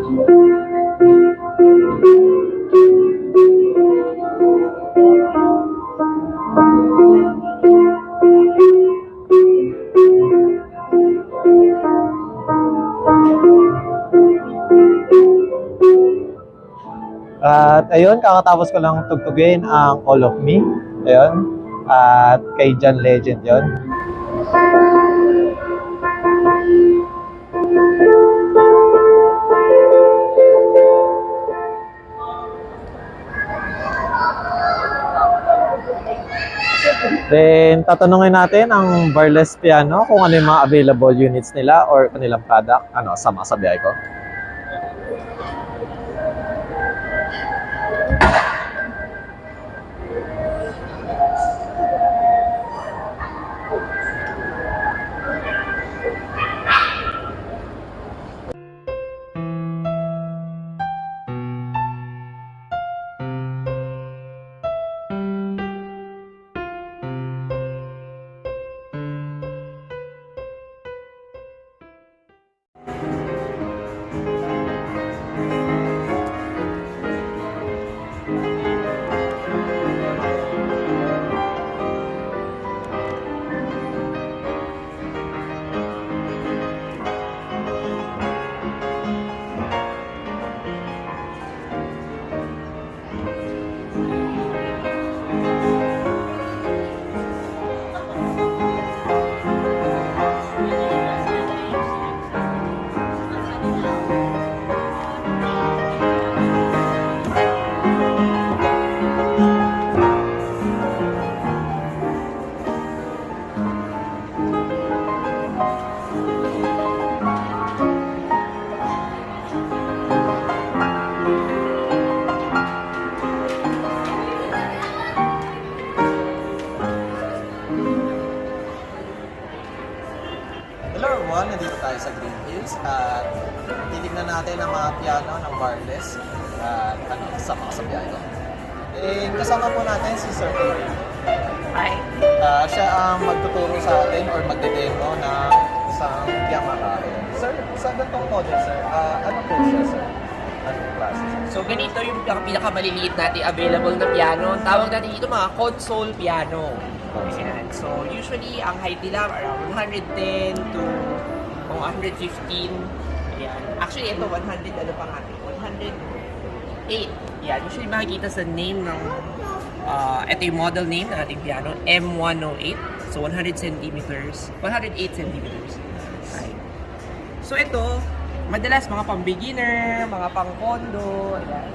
At ayun, kakatapos ko lang tugtugin ang All of Me. Ayun. At kay John Legend yon. Then, tatanungin natin ang Barless Piano kung ano yung mga available units nila or kanilang product. Ano, sama sa biyay ko. Hello everyone, nandito tayo sa Green Hills at titignan natin ang mga piano ng Barless at kasama sa biyahe ko. And kasama po natin si Sir Eric. Hi. Siya ang magtuturo sa atin or magde-demo ng isang Yamaha. Sir, sa ganitong model sir, ano po siya sir? Anong klase? So ganito yung pinakamaliliit natin available na piano. Ang tawag natin dito mga console piano. Ayan. So usually ang height nila around 110 to 115. Ayan. Actually ito 100 ano pa natin? 108. Yan. Usually makikita sa name ng ito yung model name ng ating piano, M108. So 100 centimeters, 108 centimeters. Okay. So ito, madalas mga pang-beginner, mga pang-condo, ayan.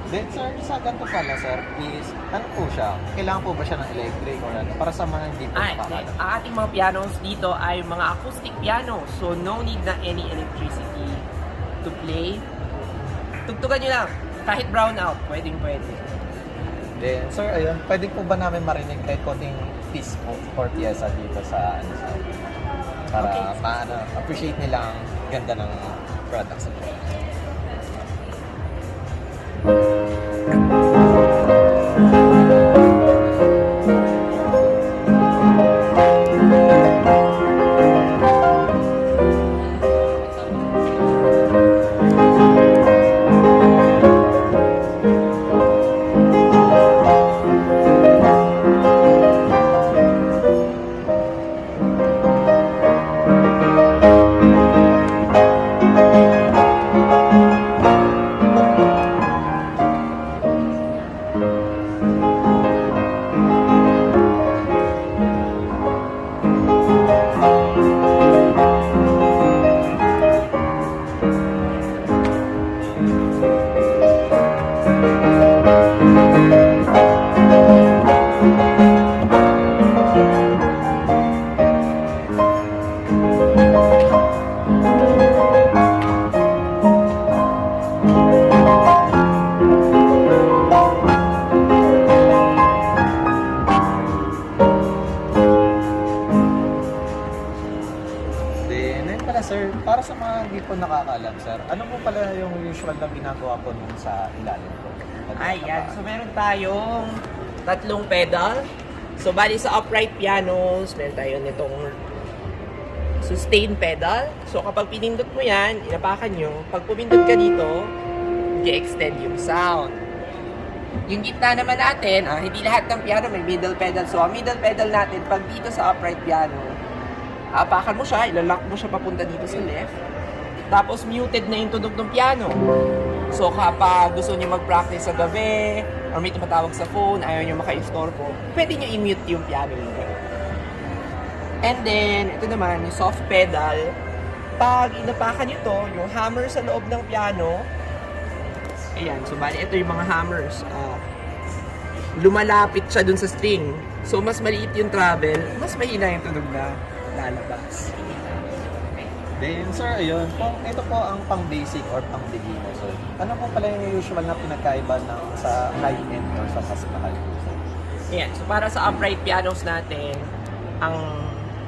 Then sir, sa ganito pala sir, is ano po siya? Kailangan po ba siya ng electric or ano? Para sa mga hindi po nakakala. Ang ating mga pianos dito ay mga acoustic piano. So no need na any electricity to play. Tugtugan nyo lang. Kahit brown out, pwedeng pwede. Then sir, ayun, pwede po ba namin marinig kahit konting piece po or pyesa dito sa ano sir? Para Okay. Appreciate nila ang ganda ng products nila. Sir, para sa mga hindi po nakakaalam, sir, ano po pala yung usual na ginagawa po nun sa ilalim po? Ayan. So meron tayong tatlong pedal. So bali sa upright pianos, meron tayo nitong sustain pedal. So kapag pinindot mo yan, inapakan nyo, pag pumindot ka dito, i-extend yung sound. Yung gitna naman natin, hindi lahat ng piano may middle pedal. So ang middle pedal natin, pag dito sa upright piano, apakan mo siya, ilalak mo siya papunta dito sa left. Tapos muted na yung tunog ng piano. So kapag gusto niyo mag-practice sa gabi, or may tumatawag sa phone, ayaw niyo maka-istorbo, pwede niyo i-mute yung piano niyo. And then, ito naman, yung soft pedal. Pag inapakan niyo to, yung hammer sa loob ng piano, ayan, so bali ito yung mga hammers. Lumalapit siya dun sa string. So mas maliit yung travel, mas mahina yung tunog na lalabas. Then, sir, ayun, kung ito po ang pang-basic or pang-beginner, so ano po pala yung usual na pinagkaiba ng sa high-end or sa mas mahal po, sir? Ayan, so para sa upright pianos natin, ang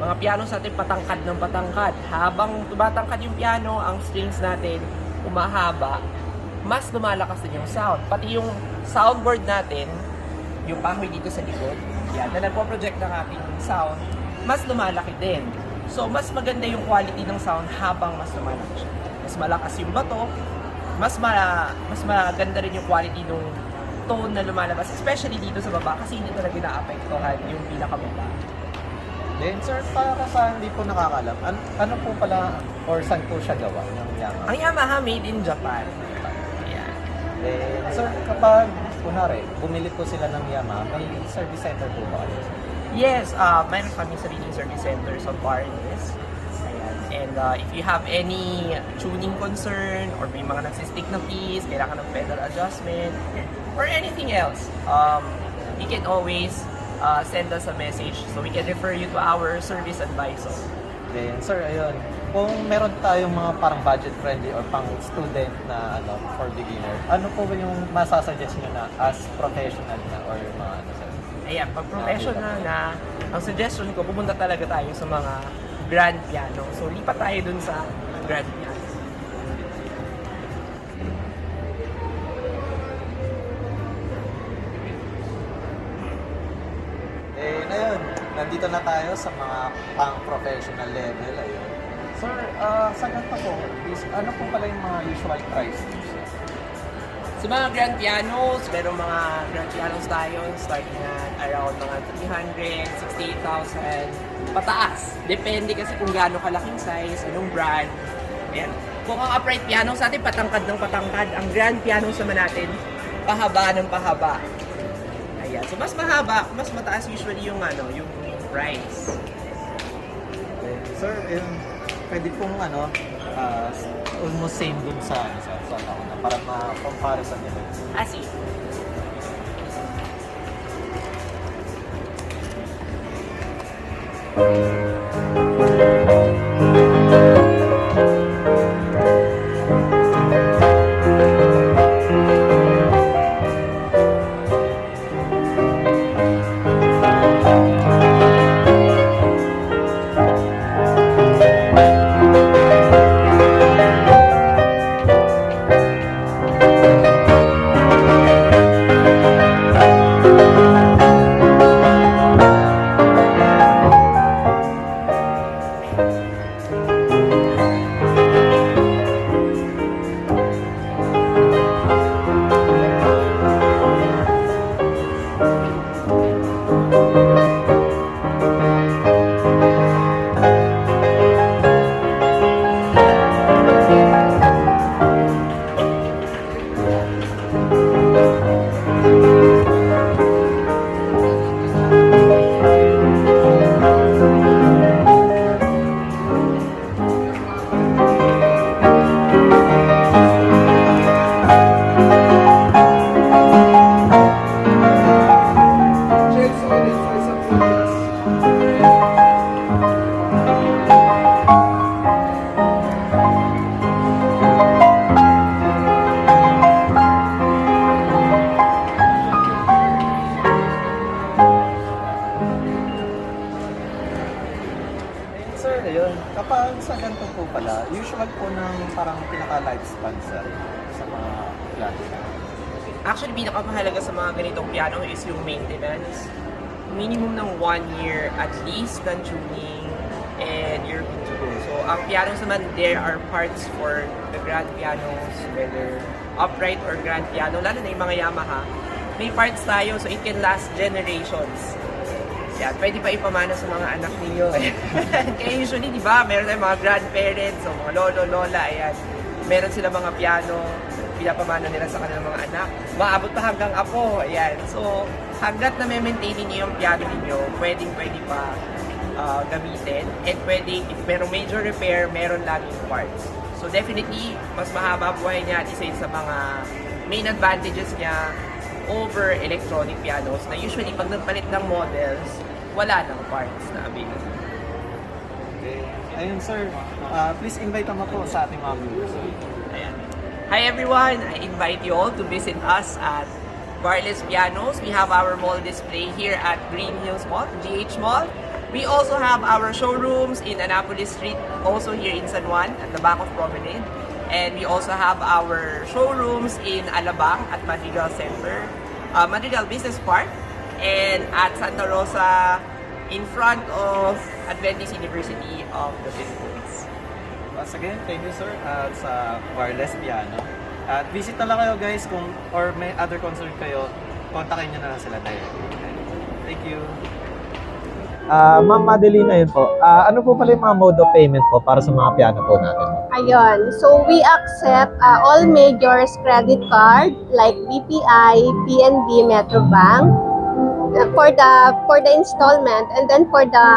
mga pianos natin patangkad ng patangkad. Habang tumatangkad yung piano, ang strings natin umahaba, mas lumalakas din yung sound. Pati yung soundboard natin, yung pahoy dito sa likod, yan, na nagpo-project ng ating sound, mas lumalaki din. So, mas maganda yung quality ng sound habang mas lumalaki siya. Mas malakas yung bato, mas maganda rin yung quality ng tone na lumalabas, especially dito sa baba, kasi hindi talaga naapektuhan yung pinakababa. Then, sir, para sa hindi po nakakalam, ano po pala or saan po siya gawa ng Yamaha? Ang Yamaha made in Japan. Ayan. Then, sir, kapag, kunwari, bumili po sila ng Yamaha, may service center po ba kayo, sir? Yes, mayroon kami sariling service center sa Barnes. Ayan. And if you have any tuning concern or may mga nagsistick na keys, kailangan ng pedal adjustment, or anything else, you can always send us a message so we can refer you to our service advisor. Then, sir, ayun, kung meron tayong mga parang budget-friendly or pang-student na for beginner, ano po ba yung masasuggest nyo na as professional na or mga ano, sir? Ayan, pag professional na, ang suggestion ko, pumunta talaga tayo sa mga grand piano. So, lipat tayo dun sa grand piano. Ayun, nandito na tayo sa mga pang-professional level. Ayun. Sir, sa ganito po, ano po pala yung mga usual price? Sa mga grand pianos, merong mga grand pianos tayo starting at around mga 368,000 pataas. Depende kasi kung gaano kalaking size, anong brand. Ayan. Kung ang upright pianos natin, patangkad ng patangkad. Ang grand pianos naman natin, pahaba ng pahaba. Ayan. So mas mahaba, mas mataas usually yung yung price. Sir, pwede pong almost same dun sa nauna para ma-comparison nila. Sige. Kapag sa ganito po pala, usual po ng parang pinaka-lifespan sa mga piano. Actually, pinakamahalaga sa mga ganitong piano is yung maintenance. Minimum ng 1 year at least ng tuning and you're good to go. ang pianos naman, there are parts for the grand pianos, whether upright or grand piano, lalo na yung mga Yamaha. May parts tayo, so it can last generations. Yan, pwede pa ipamana sa mga anak ninyo. Kaya usually, di ba, meron tayong mga grandparents, o mga lolo, lola, ayan. Meron sila mga piano, pinapamana nila sa kanilang mga anak. Maabot pa hanggang apo, ayan. So, hanggat na maintain niyo yung piano ninyo, pwede pa gamitin. And pwede, if merong major repair, meron laging parts. So, definitely, mas mahaba buhay niya at isa yun sa mga main advantages niya over electronic pianos na usually pag nagpalit ng models, wala nang parts na available. Okay. Ayun sir, please invite naman po sa ating mga viewers. Ayan. Hi everyone! I invite you all to visit us at Wireless Pianos. We have our mall display here at Green Hills Mall, GH Mall. We also have our showrooms in Annapolis Street, also here in San Juan, at the back of Promenade. And we also have our showrooms in Alabang at Madrigal Center, Madrigal Business Park, and at Santa Rosa in front of Adventist University of the Philippines. Once again, thank you sir sa Wireless Piano. At visit na lang kayo guys kung or may other concern kayo, kontakin nyo na lang sila direct. Thank you. Ma'am Madeline, ayun po. Ano po pala yung mga mode of payment po para sa mga piano po natin? Ayun. So, we accept all majors credit card like BPI, PNB, Metrobank for the installment, and then for the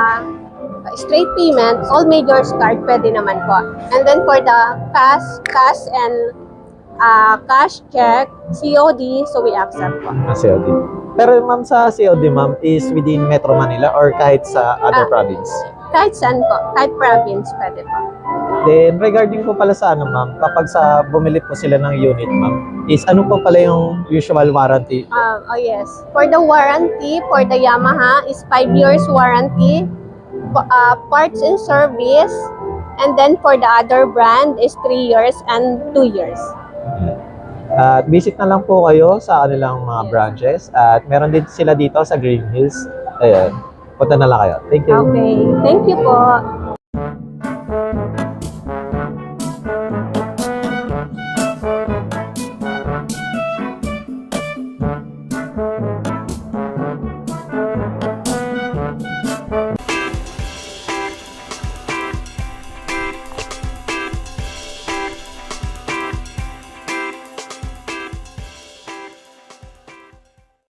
straight payment, all majors card pwede naman po. And then for the cash and cash check, COD, so we accept po. COD. Pero ma'am sa COD ma'am is within Metro Manila or kahit sa other province? Kahit saan po, kahit province pwede po. Then regarding po pala sa ano ma'am, kapag sa bumili po sila ng unit ma'am, is ano po pala yung usual warranty? Oh yes. For the warranty, for the Yamaha is 5 years warranty, parts and service, and then for the other brand is 3 years and 2 years. At visit na lang po kayo sa kanilang mga branches at meron din sila dito sa Green Hills. Ayun, punta na lang kayo. Thank you. Okay, thank you po.